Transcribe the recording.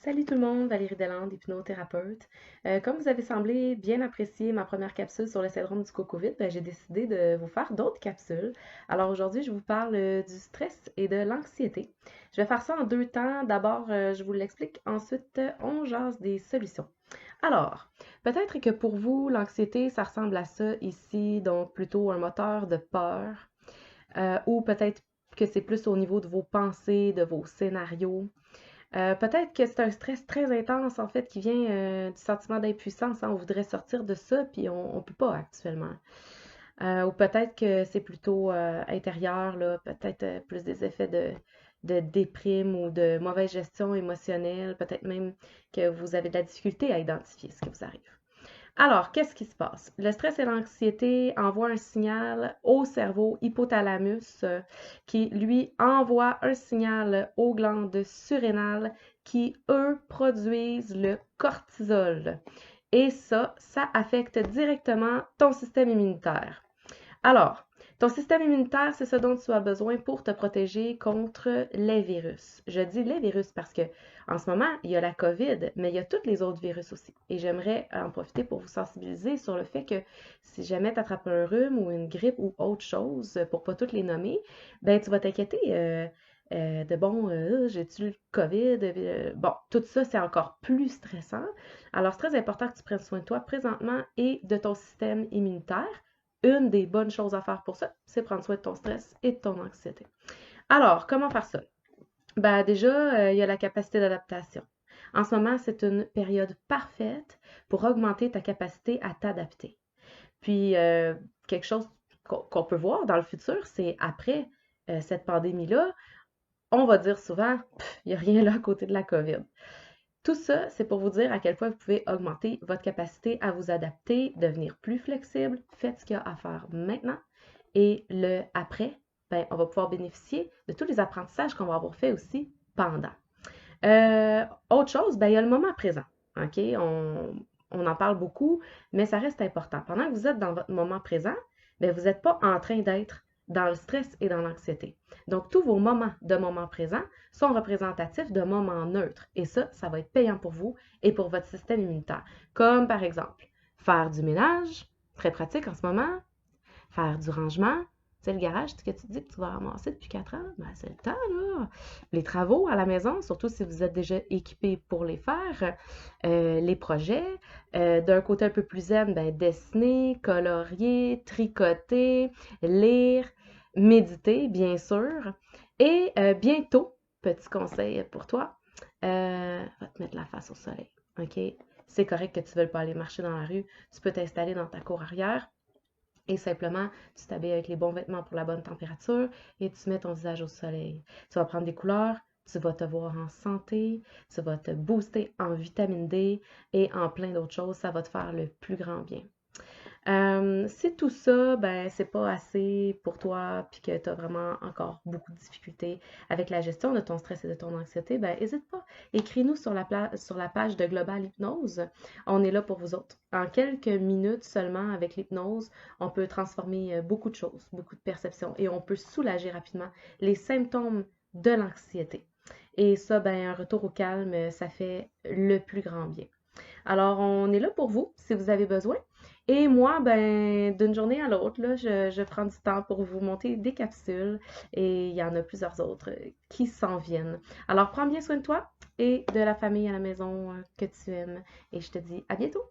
Salut tout le monde, Valérie Delande, hypnothérapeute. Comme vous avez semblé bien apprécier ma première capsule sur le syndrome du coco-vide, j'ai décidé de vous faire d'autres capsules. Alors aujourd'hui, je vous parle du stress et de l'anxiété. Je vais faire ça en deux temps. D'abord, je vous l'explique. Ensuite, on jase des solutions. Alors, peut-être que pour vous, l'anxiété, ça ressemble à ça ici, donc plutôt un moteur de peur, ou peut-être que c'est plus au niveau de vos pensées, de vos scénarios. Peut-être que c'est un stress très intense, en fait, qui vient du sentiment d'impuissance, hein. On voudrait sortir de ça, puis on peut pas actuellement. Ou peut-être que c'est plutôt intérieur, là, peut-être plus des effets de déprime ou de mauvaise gestion émotionnelle, peut-être même que vous avez de la difficulté à identifier ce qui vous arrive. Alors, qu'est-ce qui se passe? Le stress et l'anxiété envoient un signal au cerveau hypothalamus qui, lui, envoie un signal aux glandes surrénales qui, eux, produisent le cortisol. Et ça affecte directement ton système immunitaire. Alors, ton système immunitaire, c'est ce dont tu as besoin pour te protéger contre les virus. Je dis les virus parce que en ce moment, il y a la COVID, mais il y a tous les autres virus aussi. Et j'aimerais en profiter pour vous sensibiliser sur le fait que si jamais tu attrapes un rhume ou une grippe ou autre chose, pour pas toutes les nommer, ben tu vas t'inquiéter de bon, j'ai-tu le COVID? Bon, tout ça, c'est encore plus stressant. Alors, c'est très important que tu prennes soin de toi présentement et de ton système immunitaire. Une des bonnes choses à faire pour ça, c'est prendre soin de ton stress et de ton anxiété. Alors, comment faire ça? Ben déjà, il y a la capacité d'adaptation. En ce moment, c'est une période parfaite pour augmenter ta capacité à t'adapter. Puis, quelque chose qu'on peut voir dans le futur, c'est après cette pandémie-là, on va dire souvent, il n'y a rien là à côté de la COVID. Tout ça, c'est pour vous dire à quel point vous pouvez augmenter votre capacité à vous adapter, devenir plus flexible. Faites ce qu'il y a à faire maintenant. Et le après, ben, on va pouvoir bénéficier de tous les apprentissages qu'on va avoir fait aussi pendant. Autre chose, ben, il y a le moment présent. OK? On en parle beaucoup, mais ça reste important. Pendant que vous êtes dans votre moment présent, ben, vous n'êtes pas en train d'être dans le stress et dans l'anxiété. Donc, tous vos moments de moment présent sont représentatifs de moments neutres. Et ça va être payant pour vous et pour votre système immunitaire. Comme par exemple, faire du ménage, très pratique en ce moment, faire du rangement. Tu sais, le garage que tu dis que tu vas ramasser depuis 4 ans, ben, c'est le temps, là. Les travaux à la maison, surtout si vous êtes déjà équipé pour les faire. Les projets. D'un côté un peu plus zen, ben, dessiner, colorier, tricoter, lire, méditer, bien sûr. Et bientôt, petit conseil pour toi, va te mettre la face au soleil. OK? C'est correct que tu ne veuilles pas aller marcher dans la rue. Tu peux t'installer dans ta cour arrière et simplement, tu t'habilles avec les bons vêtements pour la bonne température et tu mets ton visage au soleil. Tu vas prendre des couleurs, tu vas te voir en santé, tu vas te booster en vitamine D et en plein d'autres choses. Ça va te faire le plus grand bien. Si tout ça, ben, c'est pas assez pour toi, puis que tu as vraiment encore beaucoup de difficultés avec la gestion de ton stress et de ton anxiété, ben, n'hésite pas. Écris-nous sur sur la page de Global Hypnose. On est là pour vous autres. En quelques minutes seulement, avec l'hypnose, on peut transformer beaucoup de choses, beaucoup de perceptions, et on peut soulager rapidement les symptômes de l'anxiété. Et ça, ben, un retour au calme, ça fait le plus grand bien. Alors, on est là pour vous si vous avez besoin. Et moi, ben, d'une journée à l'autre, là, je prends du temps pour vous monter des capsules et il y en a plusieurs autres qui s'en viennent. Alors, prends bien soin de toi et de la famille à la maison que tu aimes et je te dis à bientôt!